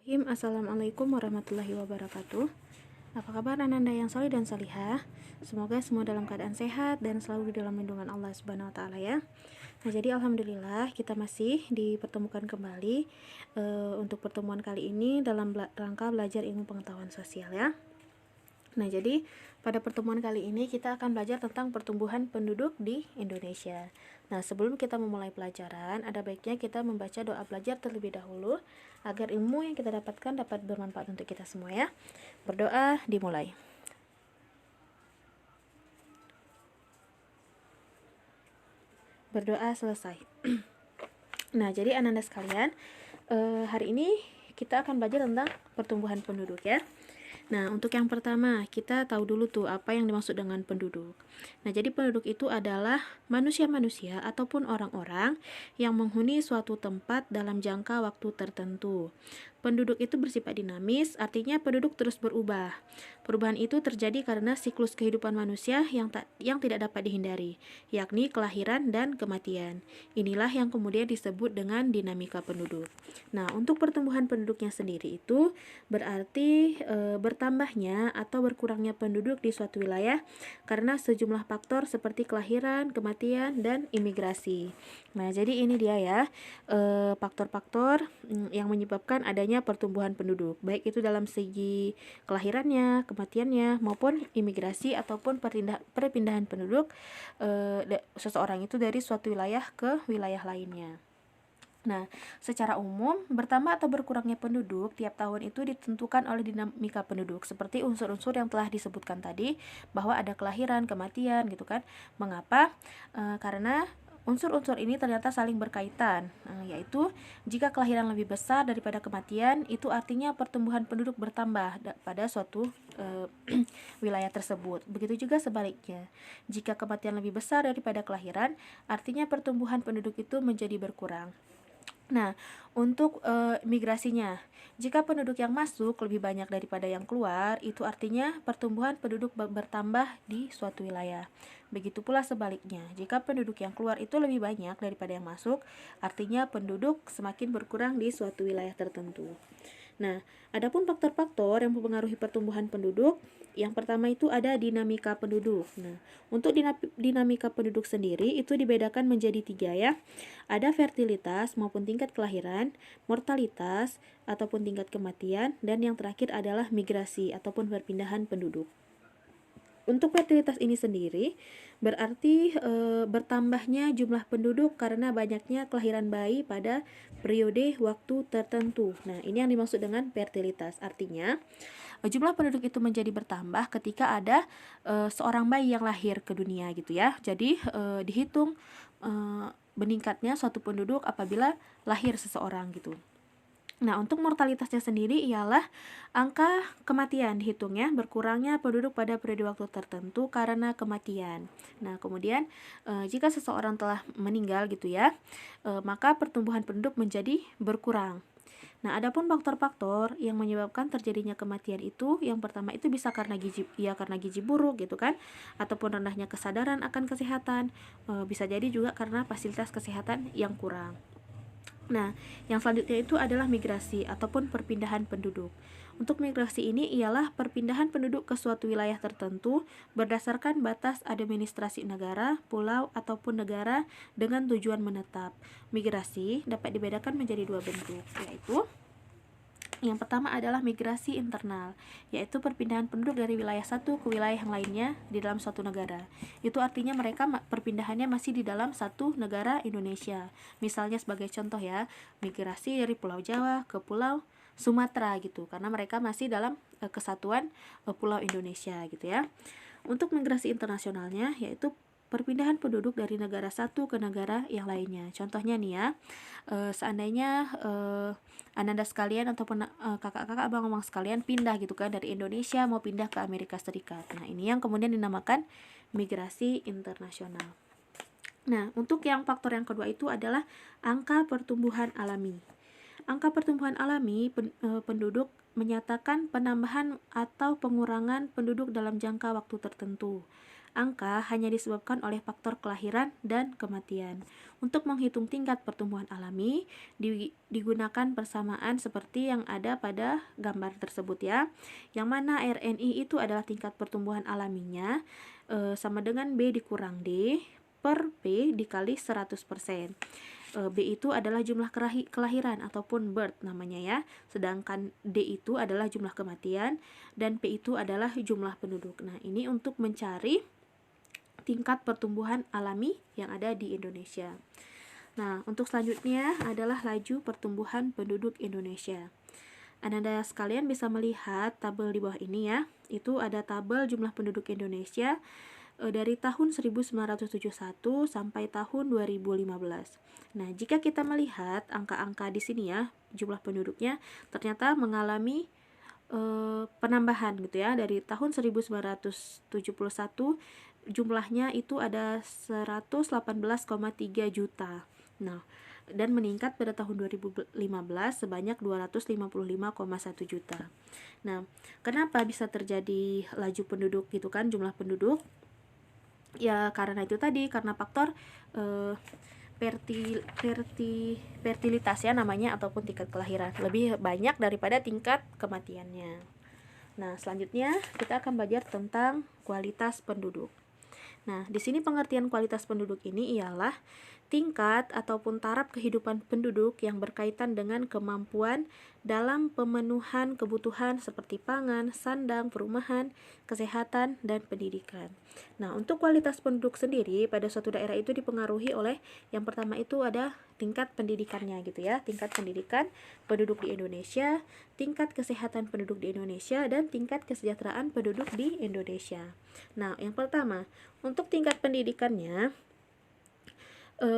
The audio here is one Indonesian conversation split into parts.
Assalamualaikum warahmatullahi wabarakatuh. Apa kabar Ananda yang soleh dan solihah? Semoga semua dalam keadaan sehat dan selalu di dalam lindungan Allah Subhanahu wa taala ya. Nah, jadi alhamdulillah kita masih dipertemukan kembali untuk pertemuan kali ini dalam rangka belajar ilmu pengetahuan sosial ya. Nah, jadi pada pertemuan kali ini kita akan belajar tentang pertumbuhan penduduk di Indonesia. Nah, sebelum kita memulai pelajaran, ada baiknya kita membaca doa belajar terlebih dahulu agar ilmu yang kita dapatkan dapat bermanfaat untuk kita semua ya. Berdoa dimulai. Berdoa selesai. Nah, jadi anak-anak sekalian, hari ini kita akan belajar tentang pertumbuhan penduduk ya. Nah, untuk yang pertama, kita tahu dulu tuh apa yang dimaksud dengan penduduk. Nah, jadi penduduk itu adalah manusia-manusia ataupun orang-orang yang menghuni suatu tempat dalam jangka waktu tertentu. Penduduk itu bersifat dinamis, artinya penduduk terus berubah. Perubahan itu terjadi karena siklus kehidupan manusia yang tidak dapat dihindari, yakni kelahiran dan kematian. Inilah yang kemudian disebut dengan dinamika penduduk. Nah, untuk pertumbuhan penduduknya sendiri itu berarti bertambahnya atau berkurangnya penduduk di suatu wilayah karena sejumlah faktor seperti kelahiran, kematian, dan imigrasi. Nah, jadi ini dia ya faktor-faktor yang menyebabkan adanya pertumbuhan penduduk, baik itu dalam segi kelahirannya, kematiannya, maupun imigrasi ataupun perpindahan penduduk seseorang itu dari suatu wilayah ke wilayah lainnya. Nah, secara umum, bertambah atau berkurangnya penduduk tiap tahun itu ditentukan oleh dinamika penduduk, seperti unsur-unsur yang telah disebutkan tadi, bahwa ada kelahiran, kematian, gitu kan. Mengapa? Karena unsur-unsur ini ternyata saling berkaitan, yaitu jika kelahiran lebih besar daripada kematian, itu artinya pertumbuhan penduduk bertambah pada suatu wilayah tersebut. Begitu juga sebaliknya, jika kematian lebih besar daripada kelahiran, artinya pertumbuhan penduduk itu menjadi berkurang. Nah, untuk migrasinya, jika penduduk yang masuk lebih banyak daripada yang keluar, itu artinya pertumbuhan penduduk bertambah di suatu wilayah. Begitu pula sebaliknya, jika penduduk yang keluar itu lebih banyak daripada yang masuk, artinya penduduk semakin berkurang di suatu wilayah tertentu. Nah, adapun faktor-faktor yang mempengaruhi pertumbuhan penduduk, yang pertama itu ada dinamika penduduk. Nah, untuk dinamika penduduk sendiri itu dibedakan menjadi 3 ya. Ada fertilitas maupun tingkat kelahiran, mortalitas ataupun tingkat kematian, dan yang terakhir adalah migrasi ataupun perpindahan penduduk. Untuk fertilitas ini sendiri berarti bertambahnya jumlah penduduk karena banyaknya kelahiran bayi pada periode waktu tertentu. Nah, ini yang dimaksud dengan fertilitas. Artinya, jumlah penduduk itu menjadi bertambah ketika ada seorang bayi yang lahir ke dunia gitu ya. Jadi, dihitung meningkatnya suatu penduduk apabila lahir seseorang gitu. Nah, untuk mortalitasnya sendiri ialah angka kematian dihitungnya berkurangnya penduduk pada periode waktu tertentu karena kematian. Nah, kemudian jika seseorang telah meninggal gitu ya, maka pertumbuhan penduduk menjadi berkurang. Nah, adapun faktor-faktor yang menyebabkan terjadinya kematian itu, yang pertama itu bisa karena gizi buruk gitu kan, ataupun rendahnya kesadaran akan kesehatan, bisa jadi juga karena fasilitas kesehatan yang kurang. Nah, yang selanjutnya itu adalah migrasi ataupun perpindahan penduduk. Untuk migrasi ini ialah perpindahan penduduk ke suatu wilayah tertentu berdasarkan batas administrasi negara, pulau, ataupun negara dengan tujuan menetap. Migrasi dapat dibedakan menjadi 2 bentuk, yaitu yang pertama adalah migrasi internal, yaitu perpindahan penduduk dari wilayah satu ke wilayah yang lainnya di dalam suatu negara. Itu artinya mereka perpindahannya masih di dalam satu negara Indonesia. Misalnya sebagai contoh ya, migrasi dari Pulau Jawa ke Pulau Sumatera gitu, karena mereka masih dalam kesatuan Pulau Indonesia gitu ya. Untuk migrasi internasionalnya yaitu perpindahan penduduk dari negara satu ke negara yang lainnya. Contohnya nih ya, seandainya ananda sekalian ataupun kakak-kakak abang-abang sekalian pindah gitu kan dari Indonesia mau pindah ke Amerika Serikat. Nah, ini yang kemudian dinamakan migrasi internasional. Nah, untuk yang faktor yang kedua itu adalah angka pertumbuhan alami. Angka pertumbuhan alami penduduk menyatakan penambahan atau pengurangan penduduk dalam jangka waktu tertentu. angka hanya disebabkan oleh faktor kelahiran dan kematian. Untuk menghitung tingkat pertumbuhan alami, digunakan persamaan seperti yang ada pada gambar tersebut ya. Yang mana RNI itu adalah tingkat pertumbuhan alaminya sama dengan B dikurang D per P dikali 100%. B itu adalah jumlah kelahiran ataupun birth namanya ya. Sedangkan D itu adalah jumlah kematian dan P itu adalah jumlah penduduk. Nah, ini untuk mencari tingkat pertumbuhan alami yang ada di Indonesia. Nah, untuk selanjutnya adalah laju pertumbuhan penduduk Indonesia. Anda sekalian bisa melihat tabel di bawah ini ya. Itu ada tabel jumlah penduduk Indonesia dari tahun 1971 sampai tahun 2015. Nah, jika kita melihat angka-angka di sini ya, jumlah penduduknya ternyata mengalami penambahan gitu ya. Dari tahun 1971 jumlahnya itu ada 118,3 juta. Nah, dan meningkat pada tahun 2015 sebanyak 255,1 juta. Nah, kenapa bisa terjadi laju penduduk gitu kan, jumlah penduduk? Ya karena itu tadi, karena faktor fertilitas ya namanya, ataupun tingkat kelahiran lebih banyak daripada tingkat kematiannya. Nah, selanjutnya kita akan belajar tentang kualitas penduduk. Nah, di sini pengertian kualitas penduduk ini ialah tingkat ataupun taraf kehidupan penduduk yang berkaitan dengan kemampuan dalam pemenuhan kebutuhan seperti pangan, sandang, perumahan, kesehatan, dan pendidikan. Nah, untuk kualitas penduduk sendiri pada suatu daerah itu dipengaruhi oleh yang pertama itu ada tingkat pendidikannya gitu ya, tingkat pendidikan penduduk di Indonesia, tingkat kesehatan penduduk di Indonesia, dan tingkat kesejahteraan penduduk di Indonesia. Nah, yang pertama, untuk tingkat pendidikannya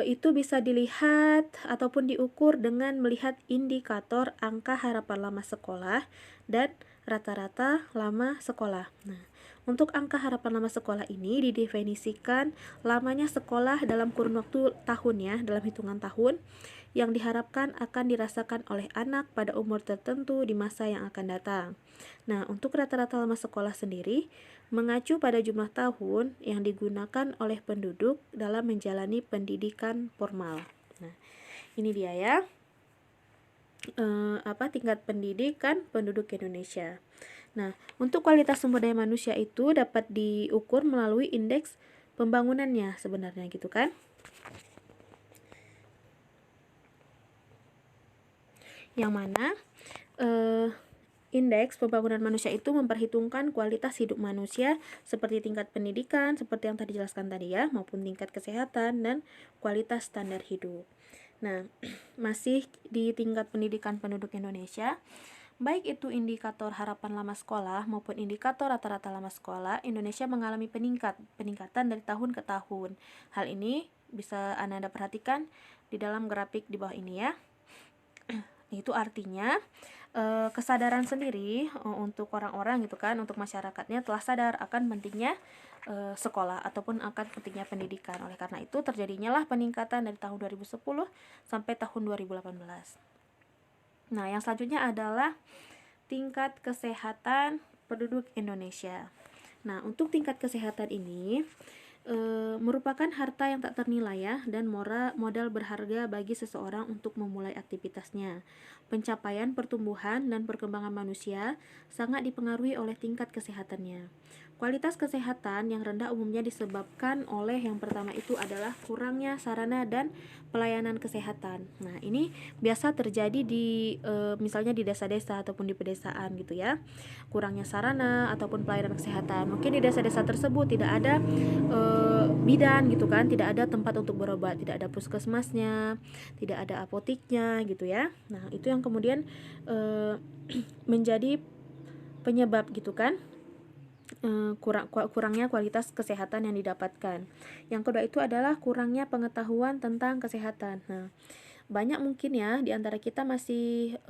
itu bisa dilihat ataupun diukur dengan melihat indikator angka harapan lama sekolah dan rata-rata lama sekolah. Nah, untuk angka harapan lama sekolah ini didefinisikan lamanya sekolah dalam kurun waktu tahun ya, dalam hitungan tahun yang diharapkan akan dirasakan oleh anak pada umur tertentu di masa yang akan datang. Nah, untuk rata-rata lama sekolah sendiri mengacu pada jumlah tahun yang digunakan oleh penduduk dalam menjalani pendidikan formal. Nah, ini dia ya, tingkat pendidikan penduduk Indonesia. Nah, untuk kualitas sumber daya manusia itu dapat diukur melalui indeks pembangunannya sebenarnya gitu kan. Yang mana indeks pembangunan manusia itu memperhitungkan kualitas hidup manusia seperti tingkat pendidikan, seperti yang tadi jelaskan tadi ya, maupun tingkat kesehatan dan kualitas standar hidup. Nah, masih di tingkat pendidikan penduduk Indonesia, baik itu indikator harapan lama sekolah maupun indikator rata-rata lama sekolah, Indonesia mengalami peningkatan dari tahun ke tahun. Hal ini bisa Anda perhatikan di dalam grafik di bawah ini ya. Itu artinya kesadaran sendiri untuk orang-orang gitu kan, untuk masyarakatnya telah sadar akan pentingnya sekolah ataupun akan pentingnya pendidikan. Oleh karena itu terjadinya lah peningkatan dari tahun 2010 sampai tahun 2018. Nah, yang selanjutnya adalah tingkat kesehatan penduduk Indonesia. Nah, untuk tingkat kesehatan ini merupakan harta yang tak ternilai ya, dan modal berharga bagi seseorang untuk memulai aktivitasnya. Pencapaian pertumbuhan dan perkembangan manusia sangat dipengaruhi oleh tingkat kesehatannya. Kualitas kesehatan yang rendah umumnya disebabkan oleh yang pertama itu adalah kurangnya sarana dan pelayanan kesehatan. Nah, ini biasa terjadi di misalnya di desa-desa ataupun di pedesaan gitu ya. Kurangnya sarana ataupun pelayanan kesehatan. Mungkin di desa-desa tersebut tidak ada bidan gitu kan, tidak ada tempat untuk berobat, tidak ada puskesmasnya, tidak ada apotiknya gitu ya. Nah, itu yang kemudian menjadi penyebab gitu kan, kurangnya kualitas kesehatan yang didapatkan. Yang kedua itu adalah kurangnya pengetahuan tentang kesehatan. Nah, banyak mungkin ya di antara kita masih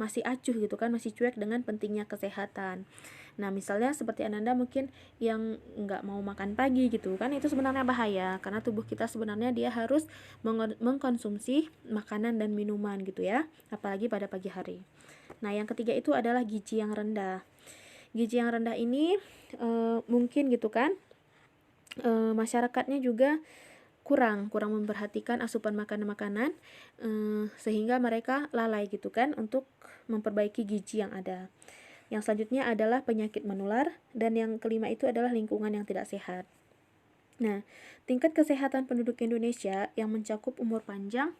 acuh gitu kan, masih cuek dengan pentingnya kesehatan. Nah, misalnya seperti Ananda mungkin yang nggak mau makan pagi gitu kan, itu sebenarnya bahaya karena tubuh kita sebenarnya dia harus mengkonsumsi makanan dan minuman gitu ya, apalagi pada pagi hari. Nah, yang ketiga itu adalah gizi yang rendah. Gizi yang rendah ini mungkin gitu kan masyarakatnya juga kurang memperhatikan asupan makanan-makanan, sehingga mereka lalai gitu kan untuk memperbaiki gizi yang ada. Yang selanjutnya adalah penyakit menular, dan yang kelima itu adalah lingkungan yang tidak sehat. Nah, tingkat kesehatan penduduk Indonesia yang mencakup umur panjang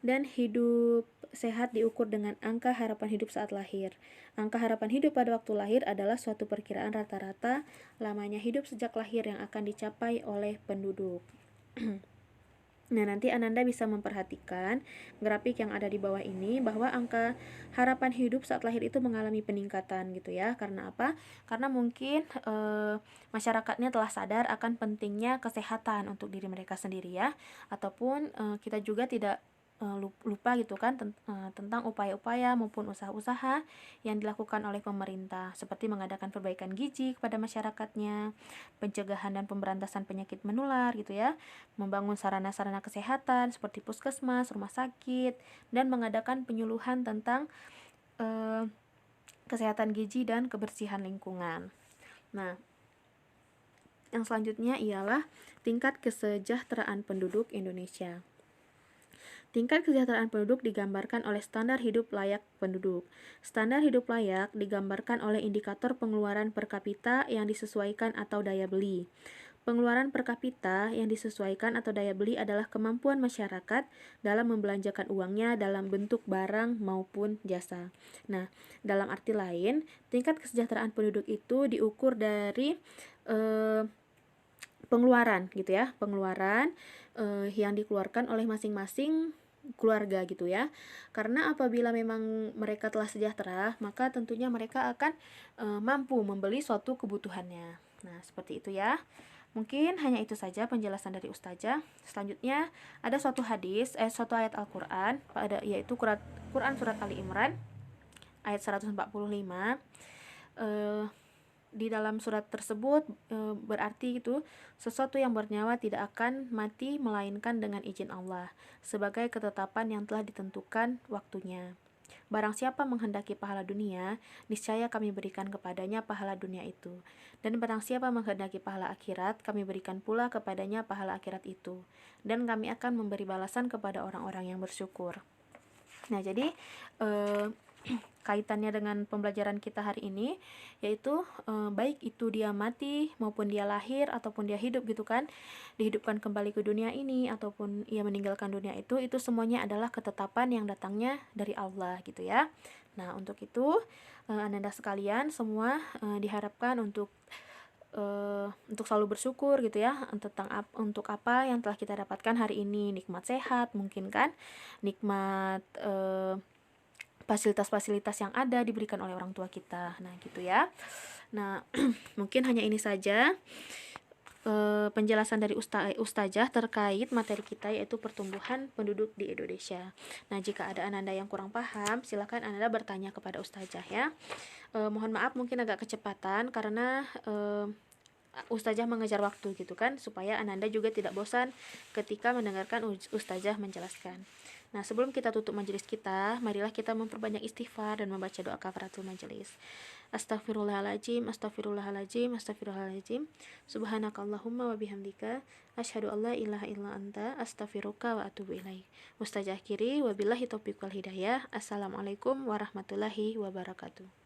dan hidup sehat diukur dengan angka harapan hidup saat lahir. Angka harapan hidup pada waktu lahir adalah suatu perkiraan rata-rata lamanya hidup sejak lahir yang akan dicapai oleh penduduk. Nah, nanti Ananda bisa memperhatikan grafik yang ada di bawah ini, bahwa angka harapan hidup saat lahir itu mengalami peningkatan gitu ya. Karena apa? Karena mungkin masyarakatnya telah sadar akan pentingnya kesehatan untuk diri mereka sendiri ya. Ataupun kita juga tidak lupa gitu kan tentang upaya-upaya maupun usaha-usaha yang dilakukan oleh pemerintah, seperti mengadakan perbaikan gizi kepada masyarakatnya, pencegahan dan pemberantasan penyakit menular gitu ya, membangun sarana-sarana kesehatan seperti puskesmas, rumah sakit, dan mengadakan penyuluhan tentang kesehatan gizi dan kebersihan lingkungan. Nah, yang selanjutnya ialah tingkat kesejahteraan penduduk Indonesia. Tingkat kesejahteraan penduduk digambarkan oleh standar hidup layak penduduk. Standar hidup layak digambarkan oleh indikator pengeluaran per kapita yang disesuaikan atau daya beli. Pengeluaran per kapita yang disesuaikan atau daya beli adalah kemampuan masyarakat dalam membelanjakan uangnya dalam bentuk barang maupun jasa. Nah, dalam arti lain, tingkat kesejahteraan penduduk itu diukur dari pengeluaran gitu ya, pengeluaran yang dikeluarkan oleh masing-masing keluarga gitu ya. Karena apabila memang mereka telah sejahtera, maka tentunya mereka akan mampu membeli suatu kebutuhannya. Nah, seperti itu ya. Mungkin hanya itu saja penjelasan dari Ustazah. Selanjutnya ada suatu hadis, suatu ayat Al-Qur'an, yaitu Quran surat Ali Imran ayat 145. Di dalam surat tersebut berarti itu sesuatu yang bernyawa tidak akan mati melainkan dengan izin Allah, sebagai ketetapan yang telah ditentukan waktunya. Barang siapa menghendaki pahala dunia, niscaya kami berikan kepadanya pahala dunia itu. Dan barang siapa menghendaki pahala akhirat, kami berikan pula kepadanya pahala akhirat itu. Dan kami akan memberi balasan kepada orang-orang yang bersyukur. Nah, jadi kaitannya dengan pembelajaran kita hari ini, yaitu baik itu dia mati maupun dia lahir ataupun dia hidup gitu kan, dihidupkan kembali ke dunia ini ataupun ia meninggalkan dunia itu semuanya adalah ketetapan yang datangnya dari Allah gitu ya. Nah, untuk itu Ananda sekalian semua diharapkan untuk selalu bersyukur gitu ya untuk apa yang telah kita dapatkan hari ini, nikmat sehat mungkin kan, nikmat fasilitas-fasilitas yang ada diberikan oleh orang tua kita. Nah, gitu ya. Nah, mungkin hanya ini saja penjelasan dari Ustazah terkait materi kita, yaitu pertumbuhan penduduk di Indonesia. Nah, jika ada Ananda yang kurang paham, silakan Ananda bertanya kepada Ustazah ya. Mohon maaf mungkin agak kecepatan karena Ustazah mengejar waktu gitu kan, supaya Ananda juga tidak bosan ketika mendengarkan Ustazah menjelaskan. Nah, sebelum kita tutup majelis kita, marilah kita memperbanyak istighfar dan membaca doa kafaratul majelis. Astaghfirullahaladzim, astaghfirullahaladzim, astaghfirullahaladzim. Subhanakallahumma wa bihamdika, asyhadu an la ilaha illa anta, astaghfiruka wa atubu ilaik. Ustazah akhiri, wabillahi taufiq wal hidayah. Assalamualaikum warahmatullahi wabarakatuh.